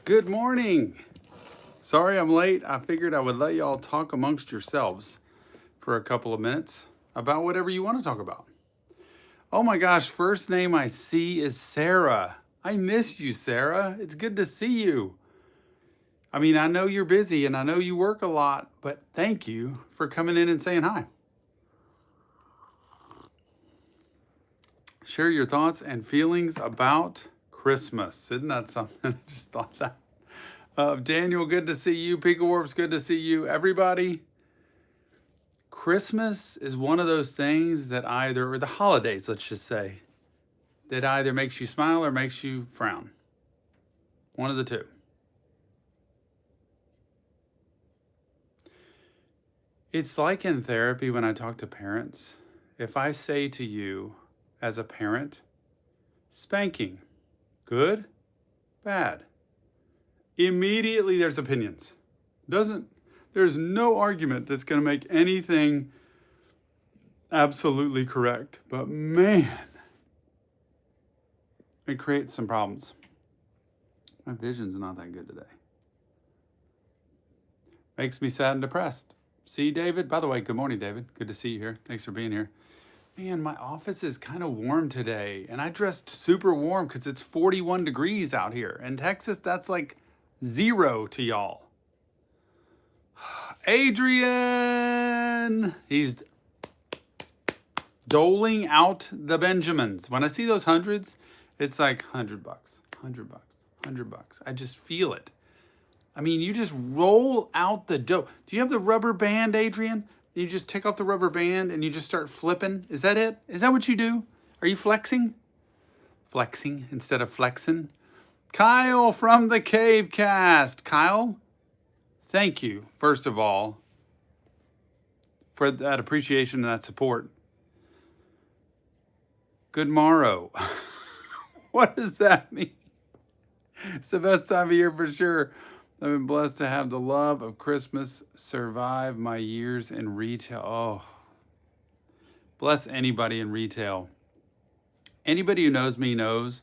Good morning. Sorry I'm late. I figured I would let y'all talk amongst yourselves for a couple of minutes about whatever you want to talk about. Oh my gosh, first name I see is Sarah. I miss you, Sarah. It's good to see you. I mean, I know you're busy and I know you work a lot, but thank you for coming in and saying hi. Share your thoughts and feelings about Christmas. Isn't that something? I just thought that. Daniel, good to see you. Pika Warps, good to see you. Everybody, Christmas is one of those things that or the holidays, let's just say, that either makes you smile or makes you frown. One of the two. It's like in therapy when I talk to parents. If I say to you as a parent, spanking, good, bad, immediately there's opinions. There's no argument that's going to make anything absolutely correct. But man, it creates some problems. My vision's not that good today. Makes me sad and depressed. See, David? By the way, good morning, David. Good to see you here. Thanks for being here. Man, my office is kind of warm today, and I dressed super warm because it's 41 degrees out here. In Texas, that's like 0 to y'all. Adrian! He's doling out the Benjamins. When I see those hundreds, it's like $100, $100, $100. I just feel it. I mean, you just roll out the dough. Do you have the rubber band, Adrian? You just take off the rubber band and you just start flipping? Is that it? Is that what you do? Are you flexing? Flexing instead of flexing? Kyle from the Cave Cast. Kyle, thank you, first of all, for that appreciation and that support. Good morrow. What does that mean? It's the best time of year for sure. I've been blessed to have the love of Christmas survive my years in retail. Oh, bless anybody in retail. Anybody who knows me knows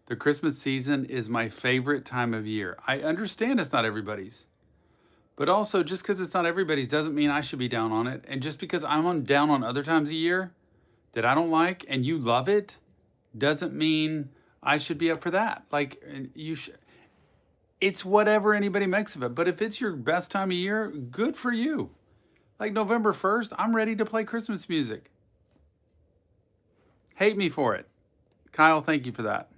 the Christmas season is my favorite time of year. I understand it's not everybody's, but also just because it's not everybody's doesn't mean I should be down on it. And just because I'm down on other times of year that I don't like and you love it doesn't mean I should be up for that. Like you should. It's whatever anybody makes of it. But if it's your best time of year, good for you. Like November 1st, I'm ready to play Christmas music. Hate me for it. Kyle, thank you for that.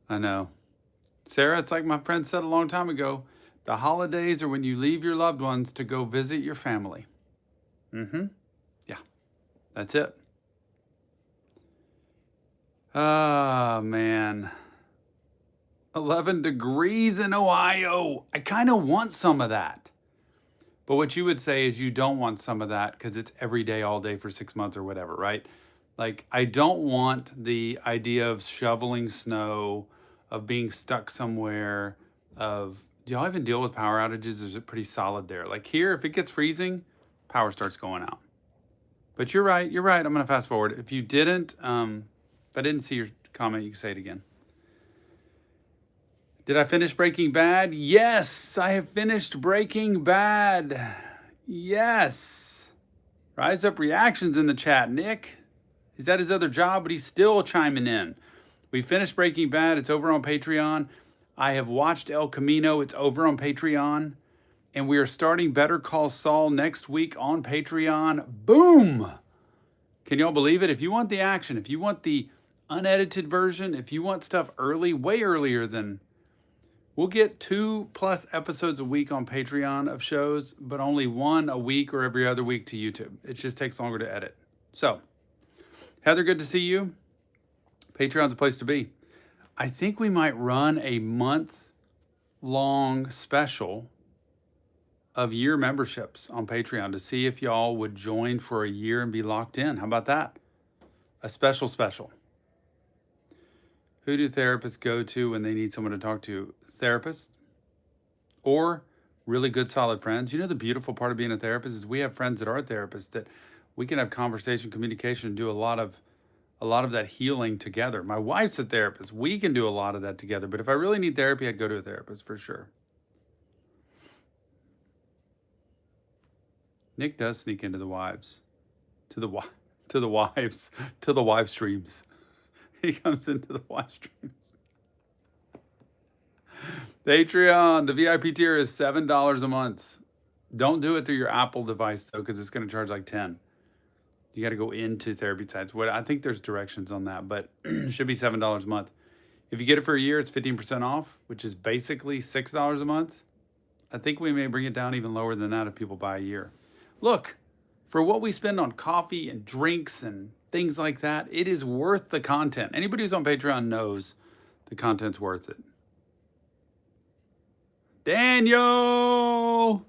I know. Sarah, it's like my friend said a long time ago, the holidays are when you leave your loved ones to go visit your family. Yeah, that's it. Oh, man. 11 degrees in Ohio. I kind of want some of that. But what you would say is you don't want some of that because it's every day, all day for 6 months or whatever, right? Like, I don't want the idea of shoveling snow, of being stuck somewhere, do y'all even deal with power outages? Or is it pretty solid there? Like here, if it gets freezing, power starts going out. But you're right. I'm going to fast forward. If you didn't, if I didn't see your comment, you can say it again. Did I finish Breaking Bad? Yes, I have finished Breaking Bad. Yes. Rise Up Reactions in the chat. Nick, is that his other job? But he's still chiming in. We finished Breaking Bad. It's over on Patreon. I have watched El Camino. It's over on Patreon. And we are starting Better Call Saul next week on Patreon. Boom! Can y'all believe it? If you want the action, if you want the unedited version, if you want stuff early, way earlier than... We'll get 2+ episodes a week on Patreon of shows, but only 1 a week or every other week to YouTube. It just takes longer to edit. So, Heather, good to see you. Patreon's a place to be. I think we might run a month-long special of year memberships on Patreon to see if y'all would join for a year and be locked in. How about that? A special. Who do therapists go to when they need someone to talk to? Therapists or really good, solid friends. You know, the beautiful part of being a therapist is we have friends that are therapists that we can have conversation, communication, and do a lot of a lot of that healing together. My wife's a therapist. We can do a lot of that together. But if I really need therapy, I'd go to a therapist for sure. Nick does sneak into the wives, to the wife streams. He comes into the wife streams. Patreon, the VIP tier is $7 a month. Don't do it through your Apple device though, because it's going to charge like 10. You got to go into therapy sites. I think there's directions on that, but it should be $7 a month. If you get it for a year, it's 15% off, which is basically $6 a month. I think we may bring it down even lower than that if people buy a year. Look, for what we spend on coffee and drinks and things like that, it is worth the content. Anybody who's on Patreon knows the content's worth it. Daniel!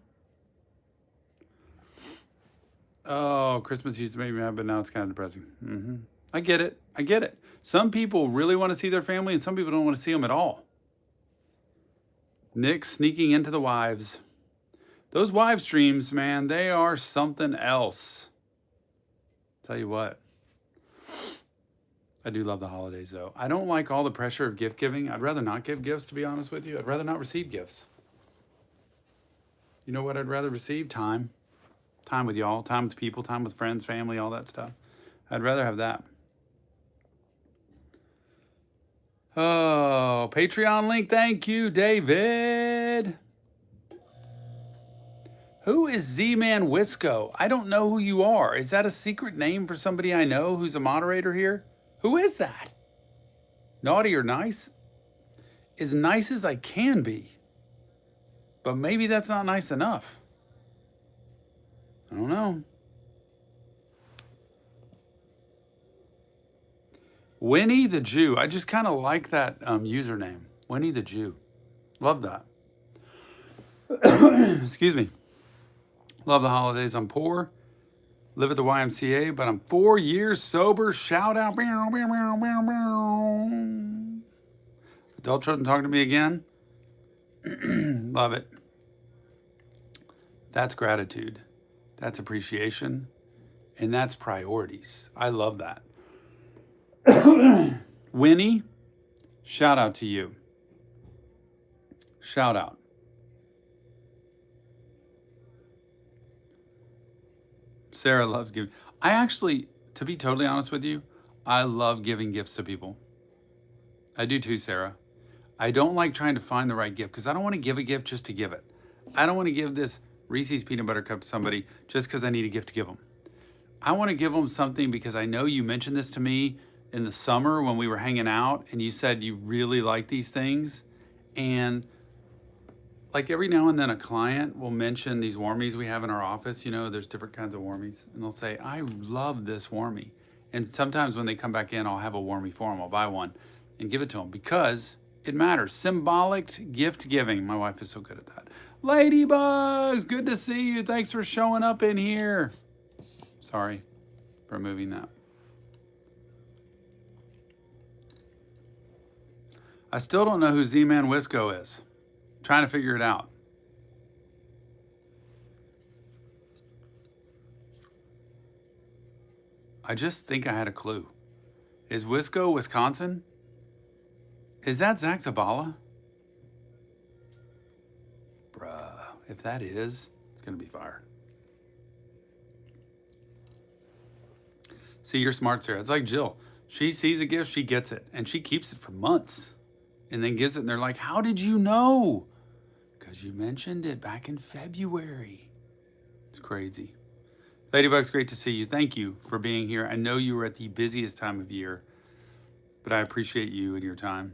Oh, Christmas used to make me mad, but now it's kind of depressing. I get it. I get it. Some people really want to see their family, and some people don't want to see them at all. Nick sneaking into the wives. Those wive streams, man, they are something else. Tell you what. I do love the holidays, though. I don't like all the pressure of gift giving. I'd rather not give gifts, to be honest with you. I'd rather not receive gifts. You know what I'd rather receive? Time. Time with y'all, time with people, time with friends, family, all that stuff. I'd rather have that. Oh, Patreon link. Thank you, David. Who is Z-Man Wisco? I don't know who you are. Is that a secret name for somebody I know who's a moderator here? Who is that? Naughty or nice? As nice as I can be. But maybe that's not nice enough. I don't know. Winnie the Jew. I just kind of like that username. Winnie the Jew. Love that. Excuse me. Love the holidays. I'm poor. Live at the YMCA, but I'm 4 years sober. Shout out. Adult children talking to me again. Love it. That's gratitude. That's appreciation. And that's priorities. I love that. Winnie, shout out to you. Shout out. Sarah loves giving. I actually, to be totally honest with you, I love giving gifts to people. I do too, Sarah. I don't like trying to find the right gift because I don't want to give a gift just to give it. I don't want to give this Reese's peanut butter cup to somebody just because I need a gift to give them. I want to give them something because I know you mentioned this to me in the summer when we were hanging out and you said you really like these things. And like every now and then a client will mention these warmies we have in our office. You know, there's different kinds of warmies. And they'll say, I love this warmie. And sometimes when they come back in, I'll have a warmie for them. I'll buy one and give it to them because it matters. Symbolic gift giving. My wife is so good at that. Ladybugs, good to see you. Thanks for showing up in here. Sorry for moving that. I still don't know who Z-Man Wisco is. Trying to figure it out. I just think I had a clue. Is Wisco, Wisconsin? Is that Zach Zabala? Bruh, if that is, it's gonna be fire. See, you're smart, Sarah. It's like Jill. She sees a gift, she gets it, and she keeps it for months and then gives it, and they're like, how did you know? Because you mentioned it back in February. It's crazy. Ladybug's great to see you. Thank you for being here. I know you were at the busiest time of year, but I appreciate you and your time.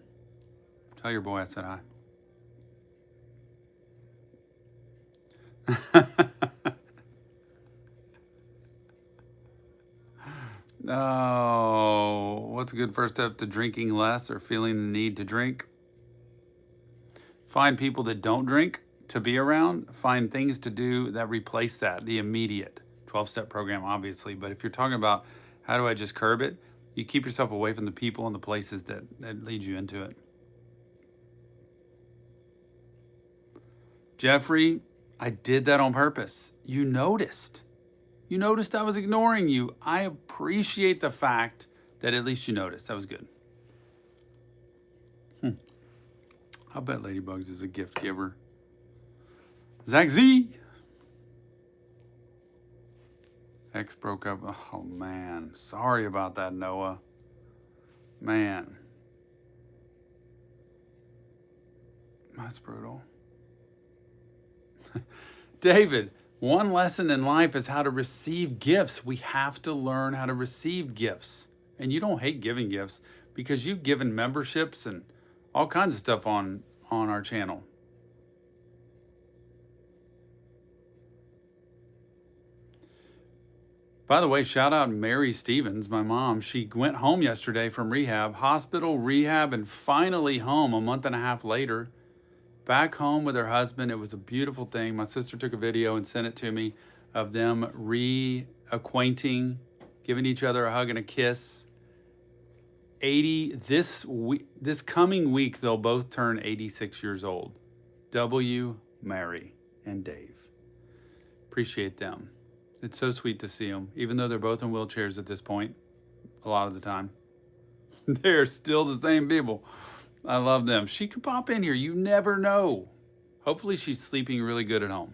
Tell your boy I said hi. Oh, what's a good first step to drinking less or feeling the need to drink? Find people that don't drink to be around. Find things to do that replace that, the immediate 12-step program, obviously. But if you're talking about how do I just curb it, you keep yourself away from the people and the places that lead you into it. Jeffrey, I did that on purpose. You noticed. You noticed I was ignoring you. I appreciate the fact that at least you noticed. That was good. I bet Ladybugs is a gift giver. Zach Z. Ex broke up. Oh, man. Sorry about that, Noah. Man. That's brutal. David, one lesson in life is how to receive gifts. We have to learn how to receive gifts. And you don't hate giving gifts because you've given memberships and all kinds of stuff on our channel. By the way, shout out Mary Stevens, my mom. She went home yesterday from rehab, hospital, rehab, and finally home a month and a half later. Back home with her husband. It was a beautiful thing. My sister took a video and sent it to me of them reacquainting, giving each other a hug and a kiss. This coming week, they'll both turn 86 years old. W, Mary, and Dave. Appreciate them. It's so sweet to see them, even though they're both in wheelchairs at this point, a lot of the time. They're still the same people. I love them. She could pop in here. You never know. Hopefully she's sleeping really good at home.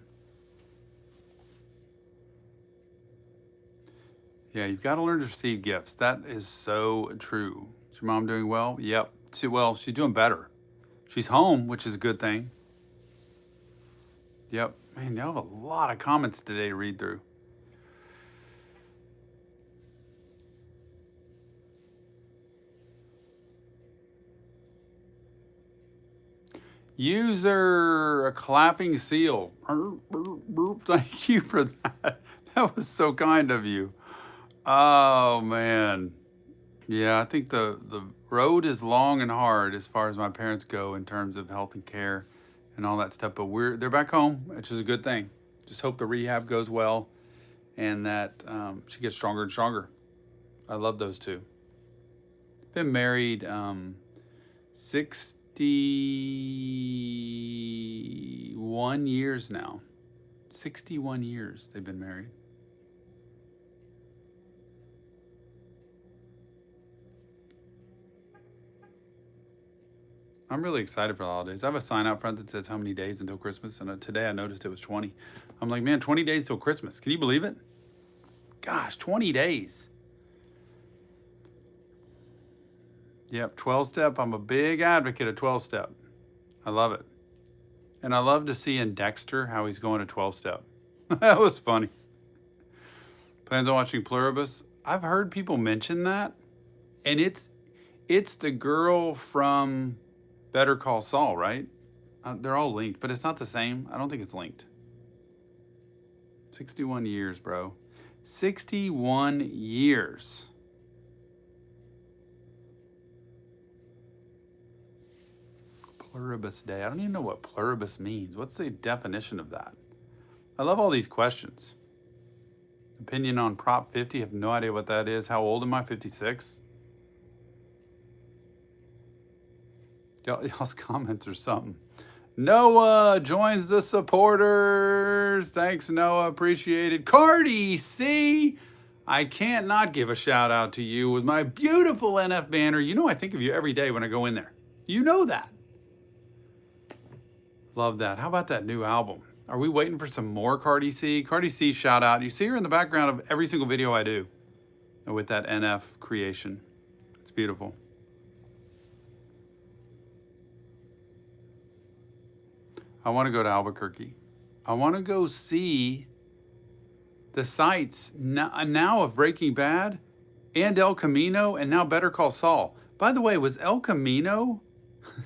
Yeah, you've got to learn to receive gifts. That is so true. Is your mom doing well? Yep. Well, she's doing better. She's home, which is a good thing. Yep. Man, y'all have a lot of comments today to read through. User a clapping seal. Thank you for that. That was so kind of you. Oh man. Yeah, I think the road is long and hard as far as my parents go in terms of health and care and all that stuff. But they're back home, which is a good thing. Just hope the rehab goes well and that she gets stronger and stronger. I love those two. Been married 61 years now. 61 years they've been married. I'm really excited for the holidays. I have a sign out front that says how many days until Christmas, and today I noticed it was 20. I'm like, man, 20 days till Christmas. Can you believe it? Gosh, 20 days. Yep, 12-step. I'm a big advocate of 12-step. I love it. And I love to see in Dexter how he's going to 12-step. That was funny. Plans on watching Pluribus. I've heard people mention that. And it's the girl from Better Call Saul, right? They're all linked, but it's not the same. I don't think it's linked. 61 years, bro. 61 years. Pluribus Day. I don't even know what pluribus means. What's the definition of that? I love all these questions. Opinion on Prop 50. Have no idea what that is. How old am I? 56? Y'all's comments or something. Noah joins the supporters. Thanks, Noah. Appreciated. Cardi C. I can't not give a shout out to you with my beautiful NF banner. You know I think of you every day when I go in there. You know that. Love that. How about that new album? Are we waiting for some more Cardi C? Cardi C, shout out. You see her in the background of every single video I do with that NF creation. It's beautiful. I want to go to Albuquerque. I want to go see the sights now of Breaking Bad and El Camino and now Better Call Saul. By the way, was El Camino...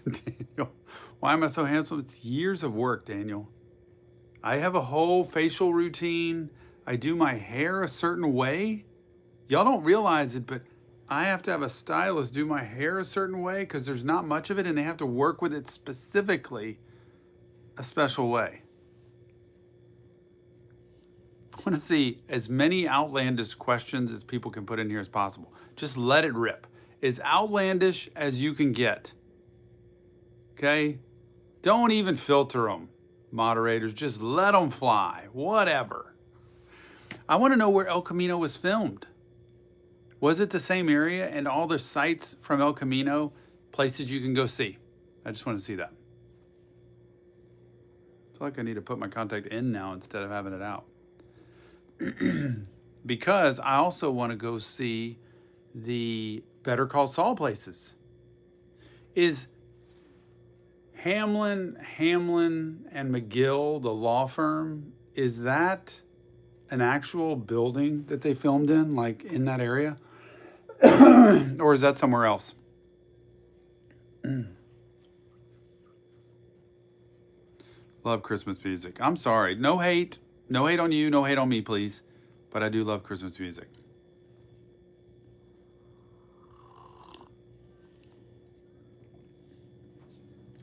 Daniel, why am I so handsome? It's years of work, Daniel. I have a whole facial routine. I do my hair a certain way. Y'all don't realize it, but I have to have a stylist do my hair a certain way because there's not much of it and they have to work with it specifically a special way. I want to see as many outlandish questions as people can put in here as possible. Just let it rip. As outlandish as you can get. Okay? Don't even filter them, moderators. Just let them fly. Whatever. I want to know where El Camino was filmed. Was it the same area and all the sites from El Camino, places you can go see? I just want to see that. I feel like I need to put my contact in now instead of having it out. Because I also want to go see the Better Call Saul places. Is Hamlin, and McGill, the law firm, is that an actual building that they filmed in, like in that area? Or is that somewhere else? Love Christmas music. I'm sorry. No hate. No hate on you. No hate on me, please. But I do love Christmas music.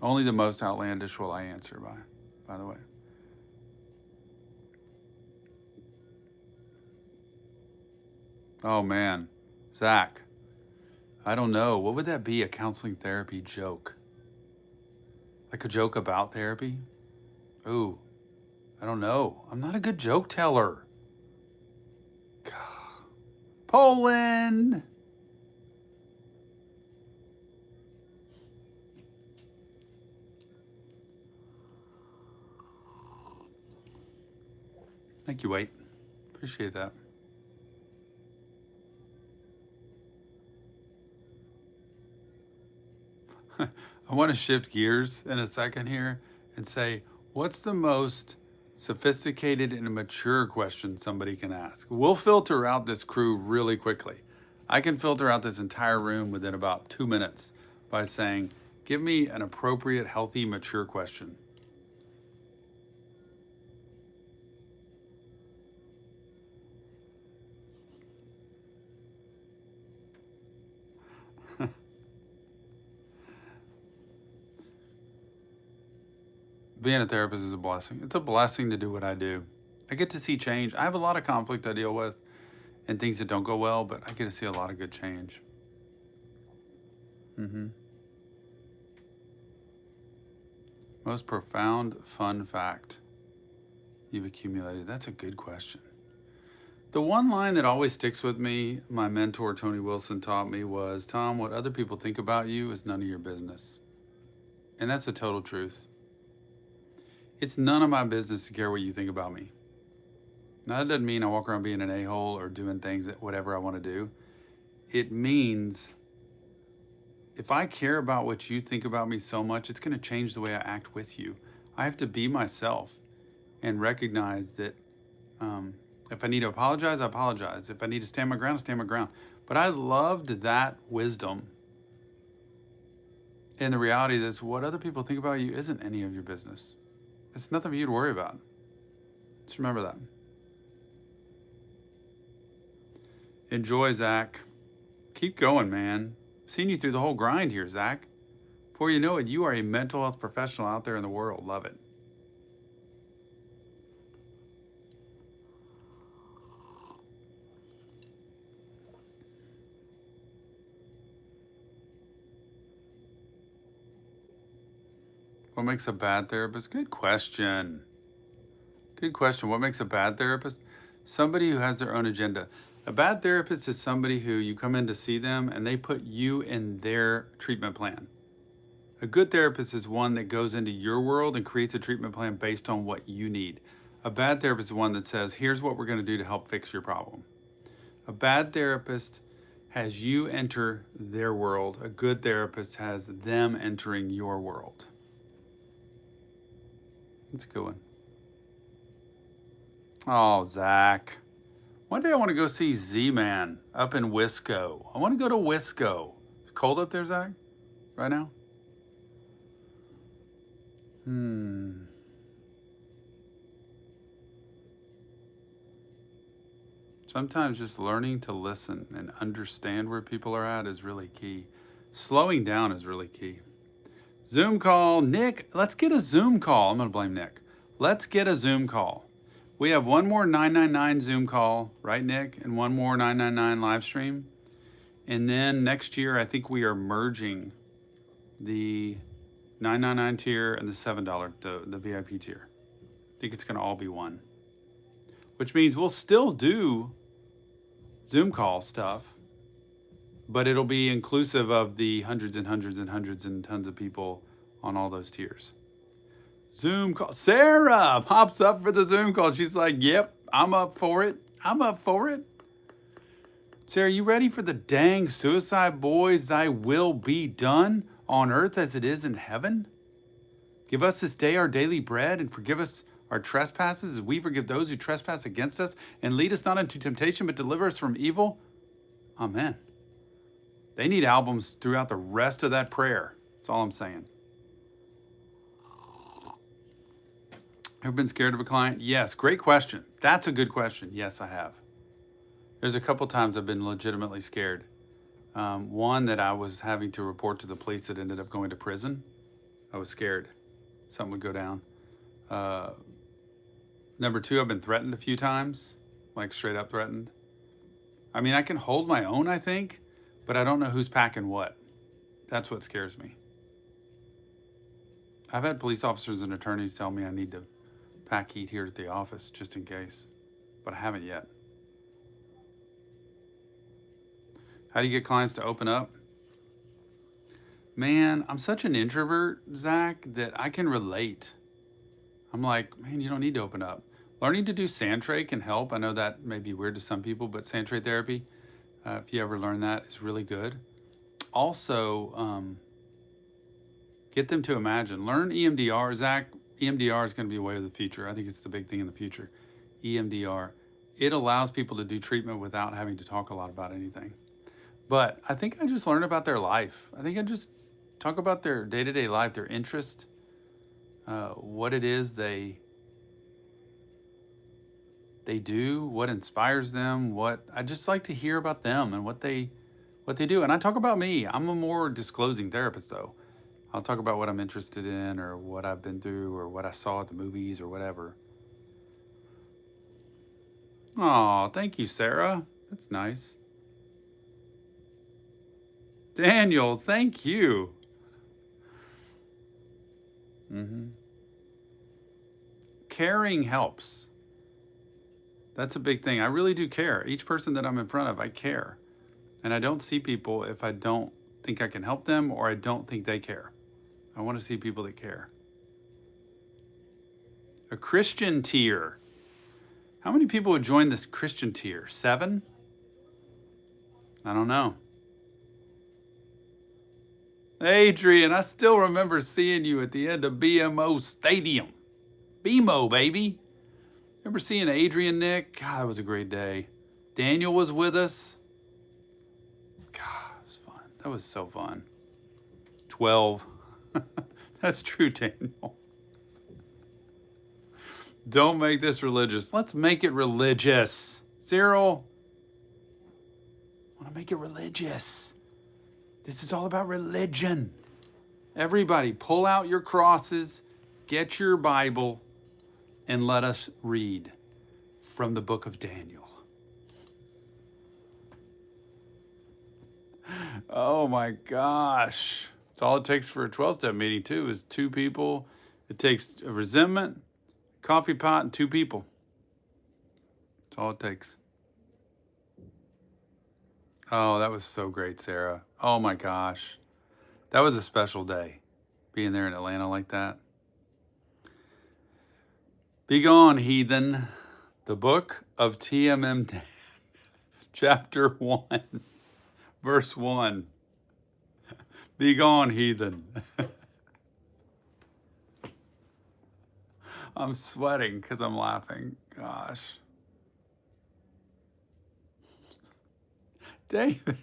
Only the most outlandish will I answer by the way. Oh man, Zach, I don't know. What would that be? A counseling therapy joke? Like a joke about therapy? Ooh, I don't know. I'm not a good joke teller. Poland! Thank you, Wait. Appreciate that. I want to shift gears in a second here and say, what's the most sophisticated and mature question somebody can ask? We'll filter out this crew really quickly. I can filter out this entire room within about 2 minutes by saying, give me an appropriate, healthy, mature question. Being a therapist is a blessing. It's a blessing to do what I do. I get to see change. I have a lot of conflict I deal with and things that don't go well, but I get to see a lot of good change. Most profound fun fact you've accumulated? That's a good question. The one line that always sticks with me, my mentor Tony Wilson taught me, was, Tom, what other people think about you is none of your business. And that's the total truth. It's none of my business to care what you think about me. Now, that doesn't mean I walk around being an a-hole or doing things that whatever I want to do. It means if I care about what you think about me so much, it's going to change the way I act with you. I have to be myself and recognize that if I need to apologize, I apologize. If I need to stand my ground, I stand my ground. But I loved that wisdom. And the reality is what other people think about you isn't any of your business. It's nothing for you to worry about. Just remember that. Enjoy, Zach. Keep going, man. I've seen you through the whole grind here, Zach. Before you know it, you are a mental health professional out there in the world. Love it. What makes a bad therapist? Good question. Good question. What makes a bad therapist? Somebody who has their own agenda. A bad therapist is somebody who you come in to see them and they put you in their treatment plan. A good therapist is one that goes into your world and creates a treatment plan based on what you need. A bad therapist is one that says, here's what we're going to do to help fix your problem. A bad therapist has you enter their world. A good therapist has them entering your world. That's a good one. Oh, Zach. One day I want to go see Z-Man up in Wisco. I want to go to Wisco. It's cold up there, Zach? Right now? Sometimes just learning to listen and understand where people are at is really key. Slowing down is really key. Zoom call. Nick, let's get a Zoom call. I'm going to blame Nick. Let's get a Zoom call. We have one more 999 Zoom call, right, Nick? And one more 999 live stream. And then next year, I think we are merging the 999 tier and the $7, the VIP tier. I think it's going to all be one. Which means we'll still do Zoom call stuff, but it'll be inclusive of the hundreds and hundreds and hundreds and tons of people on all those tiers. Zoom call. Sarah pops up for the Zoom call. She's like, yep, I'm up for it. I'm up for it. Sarah, you ready for the dang suicide boys? Thy will be done on earth as it is in heaven. Give us this day our daily bread, and forgive us our trespasses as we forgive those who trespass against us. And lead us not into temptation, but deliver us from evil. Amen. They need albums throughout the rest of that prayer. That's all I'm saying. Ever been scared of a client? Yes. Great question. That's a good question. Yes, I have. There's a couple times I've been legitimately scared. One that I was having to report to the police that ended up going to prison. I was scared something would go down. Number two, I've been threatened a few times, like straight up threatened. I mean, I can hold my own, I think, but I don't know who's packing what. That's what scares me. I've had police officers and attorneys tell me I need to pack heat here at the office just in case, but I haven't yet. How do you get clients to open up? Man, I'm such an introvert, Zach, that I can relate. I'm like, man, you don't need to open up. Learning to do sand tray can help. I know that may be weird to some people, but sand tray therapy, if you ever learn that, is really good. Also, get them to imagine. Learn EMDR, Zach. EMDR is going to be a way of the future. I think it's the big thing in the future. EMDR. It allows people to do treatment without having to talk a lot about anything. But I think I just learn about their life. I think I just talk about their day-to-day life, their interest, what it is they do, what inspires them, what I just like to hear about them and what they do. And I talk about me. I'm a more disclosing therapist though. I'll talk about what I'm interested in or what I've been through or what I saw at the movies or whatever. Oh, thank you, Sarah. That's nice. Daniel, thank you. Caring helps. That's a big thing. I really do care. Each person that I'm in front of, I care. And I don't see people if I don't think I can help them or I don't think they care. I want to see people that care. A Christian tier. How many people would join this Christian tier? 7? I don't know. Adrian, I still remember seeing you at the end of BMO Stadium. BMO, baby. Remember seeing Adrian, Nick? God, that was a great day. Daniel was with us. God, it was fun. That was so fun. 12. That's true, Daniel. Don't make this religious. Let's make it religious. Cyril, I want to make it religious. This is all about religion. Everybody, pull out your crosses, get your Bible, and let us read from the book of Daniel. Oh my gosh. It's all it takes for a 12-step meeting too, is 2 people. It takes a resentment, coffee pot, and 2 people. That's all it takes. Oh, that was so great, Sarah. Oh my gosh. That was a special day, being there in Atlanta like that. Be gone, heathen. The book of TMM, chapter 1, verse 1. Be gone, heathen. I'm sweating because I'm laughing. Gosh. David.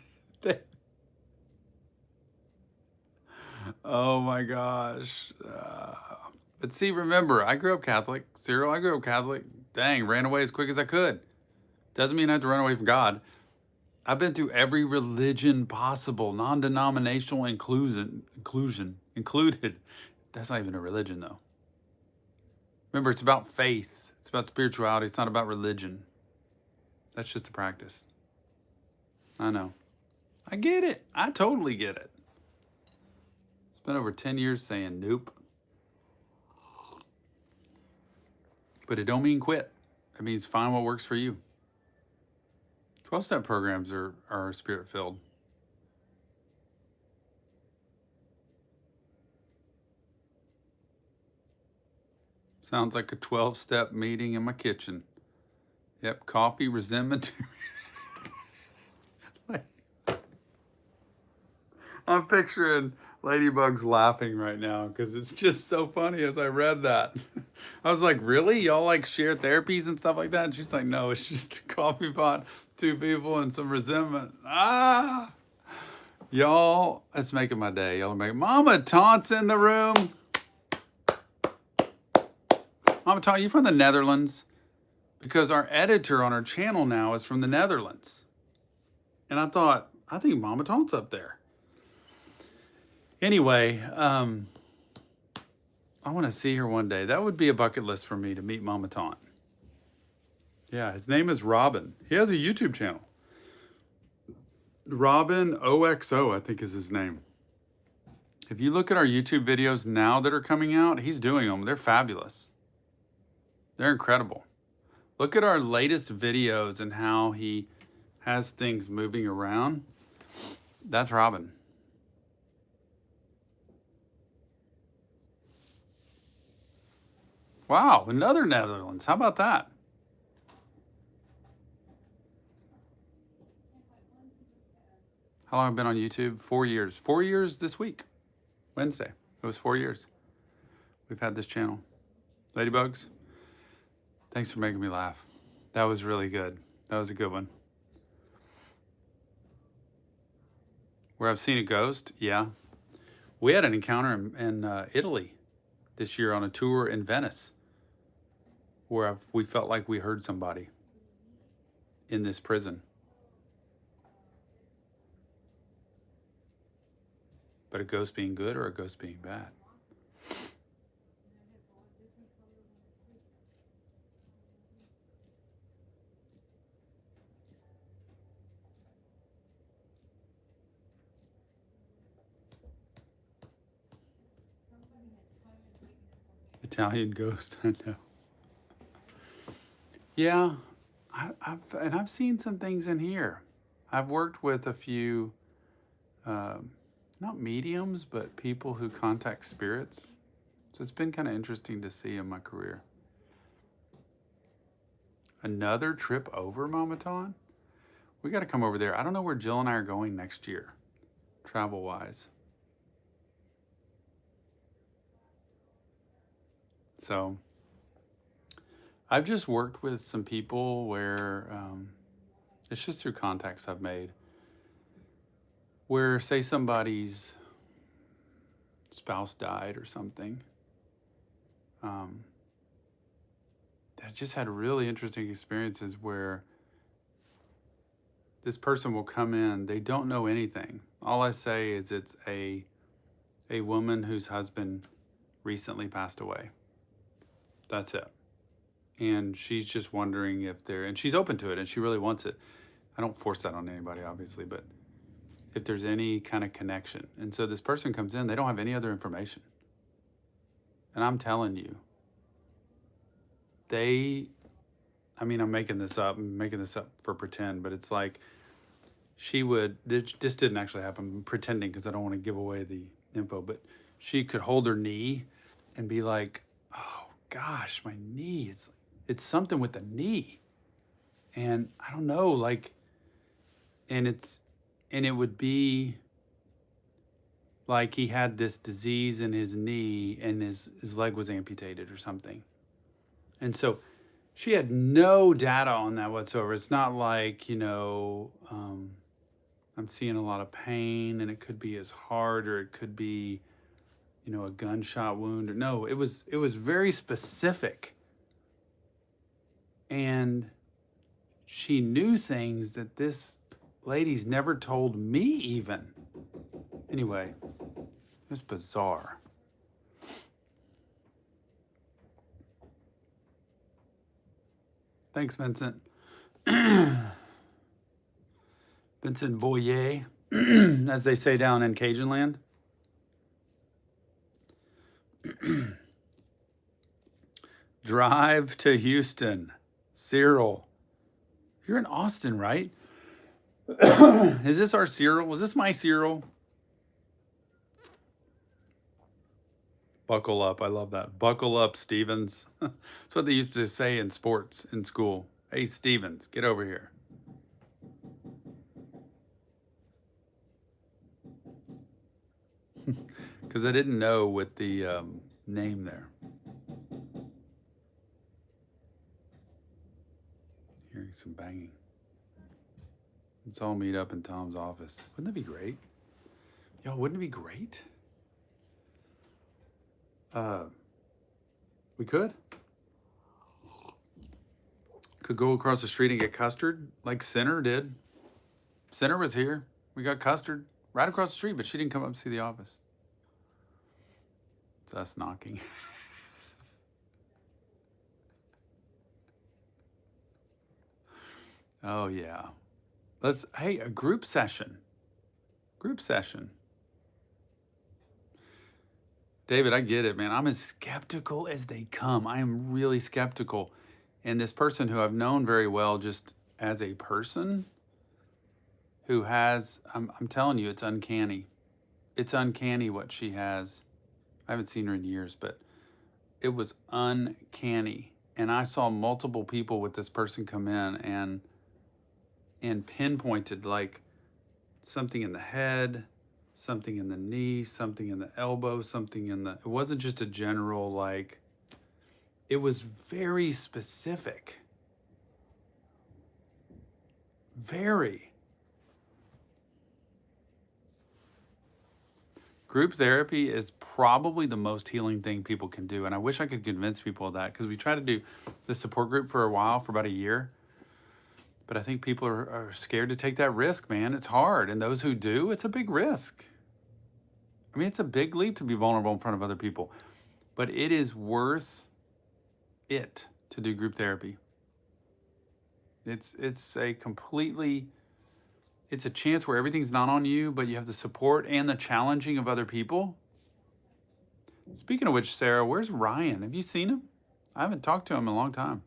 Oh my gosh. But see, remember, I grew up Catholic. Cyril, I grew up Catholic. Dang, ran away as quick as I could. Doesn't mean I have to run away from God. I've been through every religion possible, non-denominational inclusion included. That's not even a religion though. Remember, it's about faith. It's about spirituality. It's not about religion. That's just a practice. I know. I get it. I totally get it. Spent over 10 years saying nope. But it don't mean quit. It means find what works for you. 12-step programs are spirit-filled. Sounds like a 12-step meeting in my kitchen. Yep, coffee, resentment. I'm picturing Ladybugs laughing right now because it's just so funny as I read that. I was like, really? Y'all like share therapies and stuff like that? And she's like, no, it's just a coffee pot, 2 people, and some resentment. Ah! Y'all, it's making my day. Y'all are making... Mama Taunt's in the room. Mama Taunt, you from the Netherlands? Because our editor on our channel now is from the Netherlands. And I thought, I think Mama Taunt's up there. Anyway, I want to see her one day. That would be a bucket list for me to meet Mama Taunt. Yeah, his name is Robin. He has a YouTube channel. Robin OXO, I think is his name. If you look at our YouTube videos now that are coming out, he's doing them. They're fabulous. They're incredible. Look at our latest videos and how he has things moving around. That's Robin. Wow, another Netherlands. How about that? How long have I been on YouTube? 4 years. 4 years this week. Wednesday. It was 4 years. We've had this channel. Ladybugs, thanks for making me laugh. That was really good. That was a good one. Where I've seen a ghost? Yeah. We had an encounter in Italy this year on a tour in Venice where we felt like we heard somebody in this prison. But a ghost being good or a ghost being bad? Italian ghost, I know. Yeah, I've seen some things in here. I've worked with a few, not mediums, but people who contact spirits. So it's been kind of interesting to see in my career. Another trip over, Mama Ton? We got to come over there. I don't know where Jill and I are going next year, travel-wise. So I've just worked with some people where it's just through contacts I've made where, say, somebody's spouse died or something. I just had really interesting experiences where this person will come in, they don't know anything. All I say is it's a woman whose husband recently passed away. That's it. And she's just wondering if and she's open to it and she really wants it. I don't force that on anybody, obviously, but if there's any kind of connection. And so this person comes in, they don't have any other information. And I'm telling you, I'm making this up for pretend, but it's like this didn't actually happen, I'm pretending because I don't want to give away the info, but she could hold her knee and be like, oh gosh, my knee, it's something with the knee. And I don't know, and it would be like he had this disease in his knee and his leg was amputated or something. And so she had no data on that whatsoever. It's not like, I'm seeing a lot of pain and it could be his heart or it could be, a gunshot wound. No, it was very specific. And she knew things that this lady's never told me even. Anyway, it's bizarre. Thanks, Vincent. Vincent Boyer, as they say down in Cajun land. Drive to Houston. Cyril. You're in Austin, right? Is this our Cyril? Was this my Cyril? Buckle up. I love that. Buckle up, Stevens. That's what they used to say in sports in school. Hey, Stevens, get over here. Because I didn't know with the name there. Hearing some banging. Let's all meet up in Tom's office. Wouldn't that be great? Yo, wouldn't it be great? We could go across the street and get custard like Sinner did. Sinner was here. We got custard right across the street, but she didn't come up and see the office. It's us knocking. Oh yeah. Hey, a group session. Group session. David, I get it, man. I'm as skeptical as they come. I am really skeptical. And this person who I've known very well just as a person who has, I'm telling you, it's uncanny. It's uncanny what she has. I haven't seen her in years, but it was uncanny. And I saw multiple people with this person come in and pinpointed like something in the head, something in the knee, something in the elbow, something in the, it wasn't just a general like, it was very specific. Very. Group therapy is probably the most healing thing people can do. And I wish I could convince people of that because we tried to do the support group for a while, for about a year. But I think people are scared to take that risk, man. It's hard. And those who do, it's a big risk. I mean, it's a big leap to be vulnerable in front of other people. But it is worth it to do group therapy. It's a chance where everything's not on you, but you have the support and the challenging of other people. Speaking of which, Sarah, where's Ryan? Have you seen him? I haven't talked to him in a long time.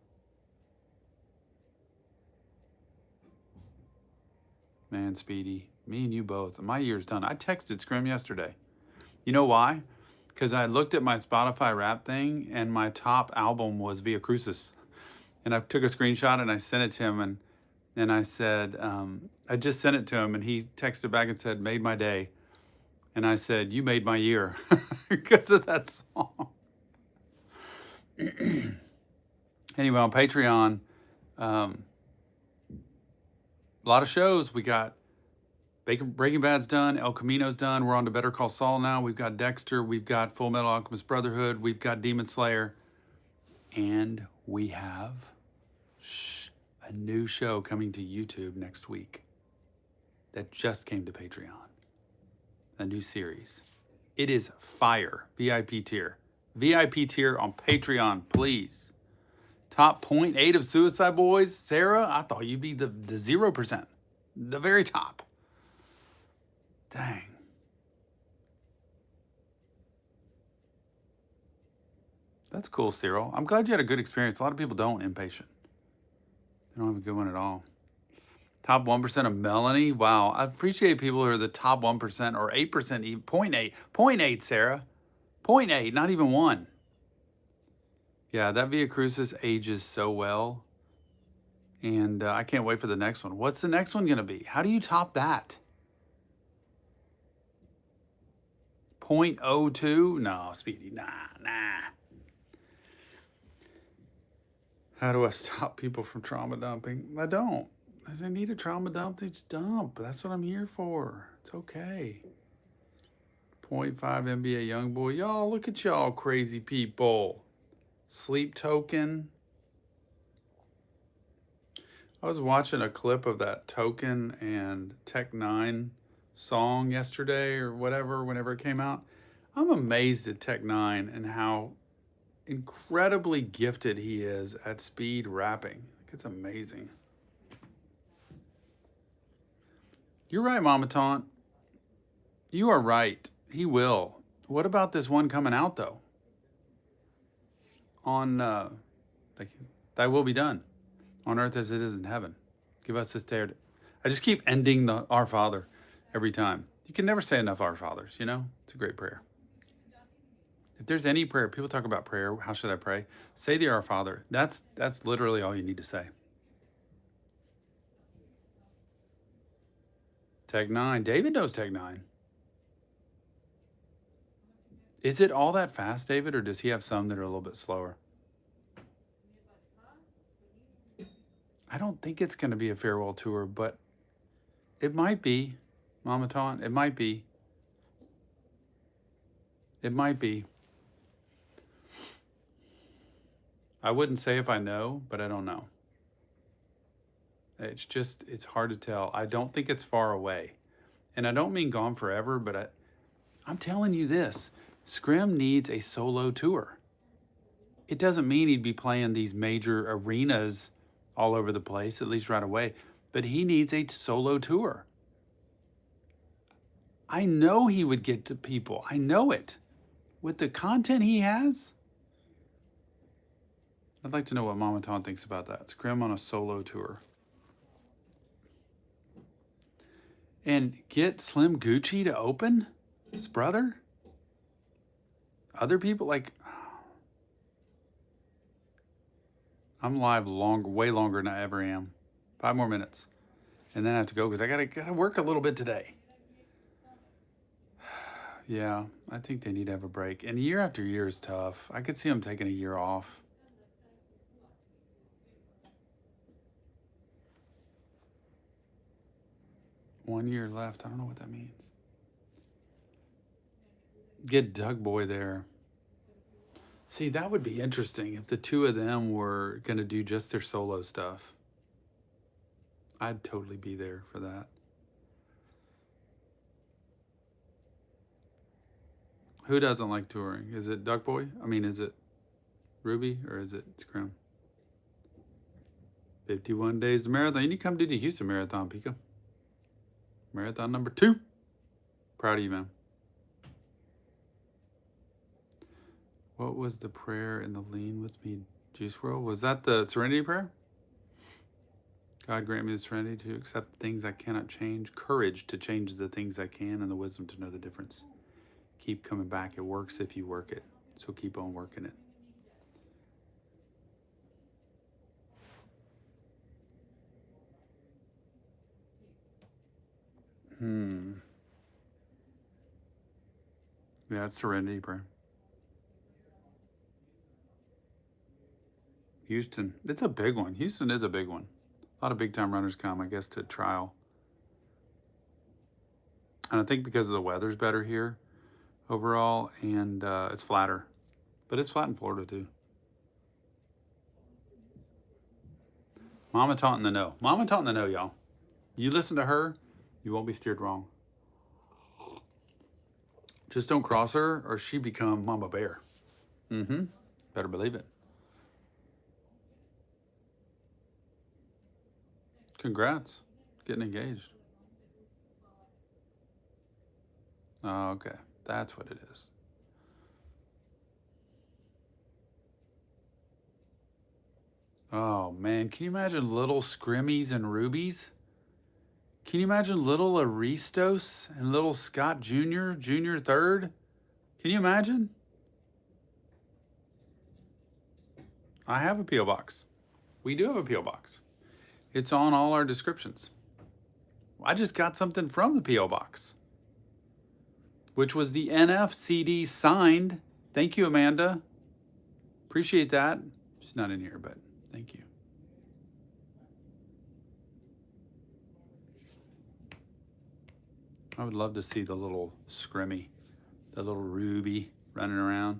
Man, Speedy, me and you both. My year's done. I texted Scrim yesterday. You know why? Because I looked at my Spotify rap thing and my top album was Via Crucis. And I took a screenshot and I sent it to him and I said, I just sent it to him and he texted back and said, made my day. And I said, you made my year because of that song. Anyway, on Patreon, a lot of shows. We got Breaking Bad's done, El Camino's done. We're on to Better Call Saul now. We've got Dexter. We've got Full Metal Alchemist Brotherhood. We've got Demon Slayer. And we have a new show coming to YouTube next week that just came to Patreon. A new series. It is fire. VIP tier. VIP tier on Patreon, please. Top 0.8 of Suicide Boys. Sarah, I thought you'd be the 0%. The very top. Dang. That's cool, Cyril. I'm glad you had a good experience. A lot of people don't, Impatient. They don't have a good one at all. Top 1% of Melanie. Wow. I appreciate people who are the top 1% or 8%, even 0.8. 0.8, Sarah. 0.8, not even 1. Yeah, that Via Crucis ages so well. And I can't wait for the next one. What's the next one going to be? How do you top that? 0.02? No, Speedy, nah. How do I stop people from trauma dumping? I don't. If they need a trauma dump, they just dump. That's what I'm here for. It's okay. 0.5 NBA Youngboy. Y'all, look at y'all crazy people. Sleep Token. I was watching a clip of that Token and Tech 9 song yesterday or whatever, whenever it came out. I'm amazed at Tech 9 and how incredibly gifted he is at speed rapping. It's amazing. You're right, Mama Taunt. You are right. He will. What about this one coming out, though? On, thy will be done, on earth as it is in heaven. Give us this day. I just keep ending the Our Father every time. You can never say enough Our Fathers, you know? It's a great prayer. If there's any prayer, people talk about prayer. How should I pray? Say the Our Father. That's literally all you need to say. Tech 9. David knows Tech 9. Is it all that fast, David, or does he have some that are a little bit slower? I don't think it's going to be a farewell tour, but it might be. Mama Taunt, it might be. It might be. I wouldn't say if I know, but I don't know. It's hard to tell. I don't think it's far away. And I don't mean gone forever, but I'm telling you this. Scrim needs a solo tour. It doesn't mean he'd be playing these major arenas all over the place, at least right away, but he needs a solo tour. I know he would get to people. I know it. With the content he has, I'd like to know what Mama Ton thinks about that. Scrim on a solo tour. And get Slim Gucci to open his brother? Other people, like, I'm live way longer than I ever am. 5 more minutes. And then I have to go because I gotta work a little bit today. Yeah, I think they need to have a break. And year after year is tough. I could see them taking a year off. One year left. I don't know what that means. Get Doug Boy there. See, that would be interesting if the two of them were going to do just their solo stuff. I'd totally be there for that. Who doesn't like touring? Is it Duck Boy? I mean, is it Ruby or is it Scrim? 51 days to marathon. You need to come do the Houston Marathon, Pika. Marathon number 2. Proud of you, man. What was the prayer in the Lean With Me Juice World? Was that the Serenity prayer? God grant me the serenity to accept things I cannot change, courage to change the things I can, and the wisdom to know the difference. Keep coming back. It works if you work it. So keep on working it. Yeah, it's Serenity prayer. Houston. It's a big one. Houston is a big one. A lot of big time runners come, I guess, to trial. And I think because of the weather's better here overall, and it's flatter. But it's flat in Florida too. Mama Taunt in the know. Mama Taunt in the know, y'all. You listen to her, you won't be steered wrong. Just don't cross her or she become Mama Bear. Better believe it. Congrats. Getting engaged. Oh, okay. That's what it is. Oh, man. Can you imagine little Scrimmies and Rubies? Can you imagine little Aristos and little Scott Jr., Junior third? Can you imagine? I have a P.O. box. We do have a P.O. box. It's on all our descriptions. I just got something from the P.O. box, which was the NF CD signed. Thank you, Amanda. Appreciate that. She's not in here, but thank you. I would love to see the little Scrimmy, the little Ruby running around.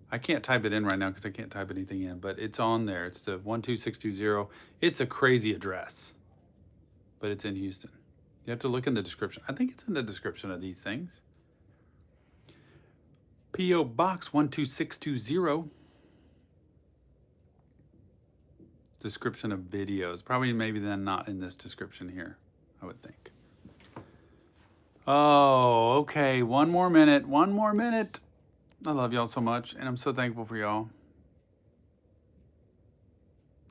I can't type it in right now because I can't type anything in, but it's on there. It's the 12620. It's a crazy address, but it's in Houston. You have to look in the description. I think it's in the description of these things. P.O. Box 12620. Description of videos. Probably maybe then not in this description here, I would think. Oh, okay. One more minute. One more minute. I love y'all so much, and I'm so thankful for y'all.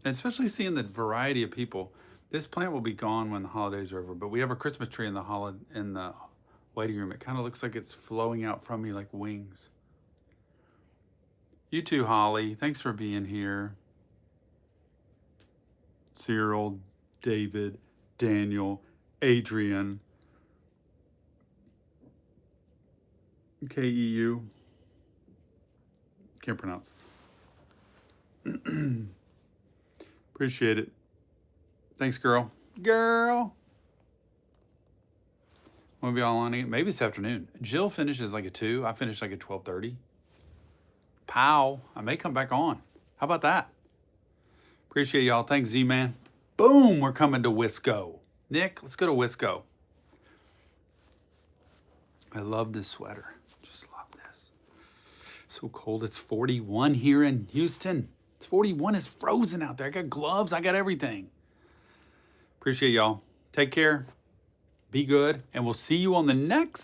And especially seeing the variety of people. This plant will be gone when the holidays are over, but we have a Christmas tree in the waiting room. It kind of looks like it's flowing out from me like wings. You too, Holly. Thanks for being here. Cyril, David, Daniel, Adrian, KEU. Can't pronounce. Appreciate it. Thanks, girl. Girl. We'll be all on it. Maybe this afternoon. Jill finishes like at 2. I finish like at 12:30. Pow. I may come back on. How about that? Appreciate y'all. Thanks, Z-Man. Boom. We're coming to Wisco. Nick, let's go to Wisco. I love this sweater. Just love this. So cold. It's 41 here in Houston. It's 41. It's frozen out there. I got gloves. I got everything. Appreciate y'all. Take care. Be good. And we'll see you on the next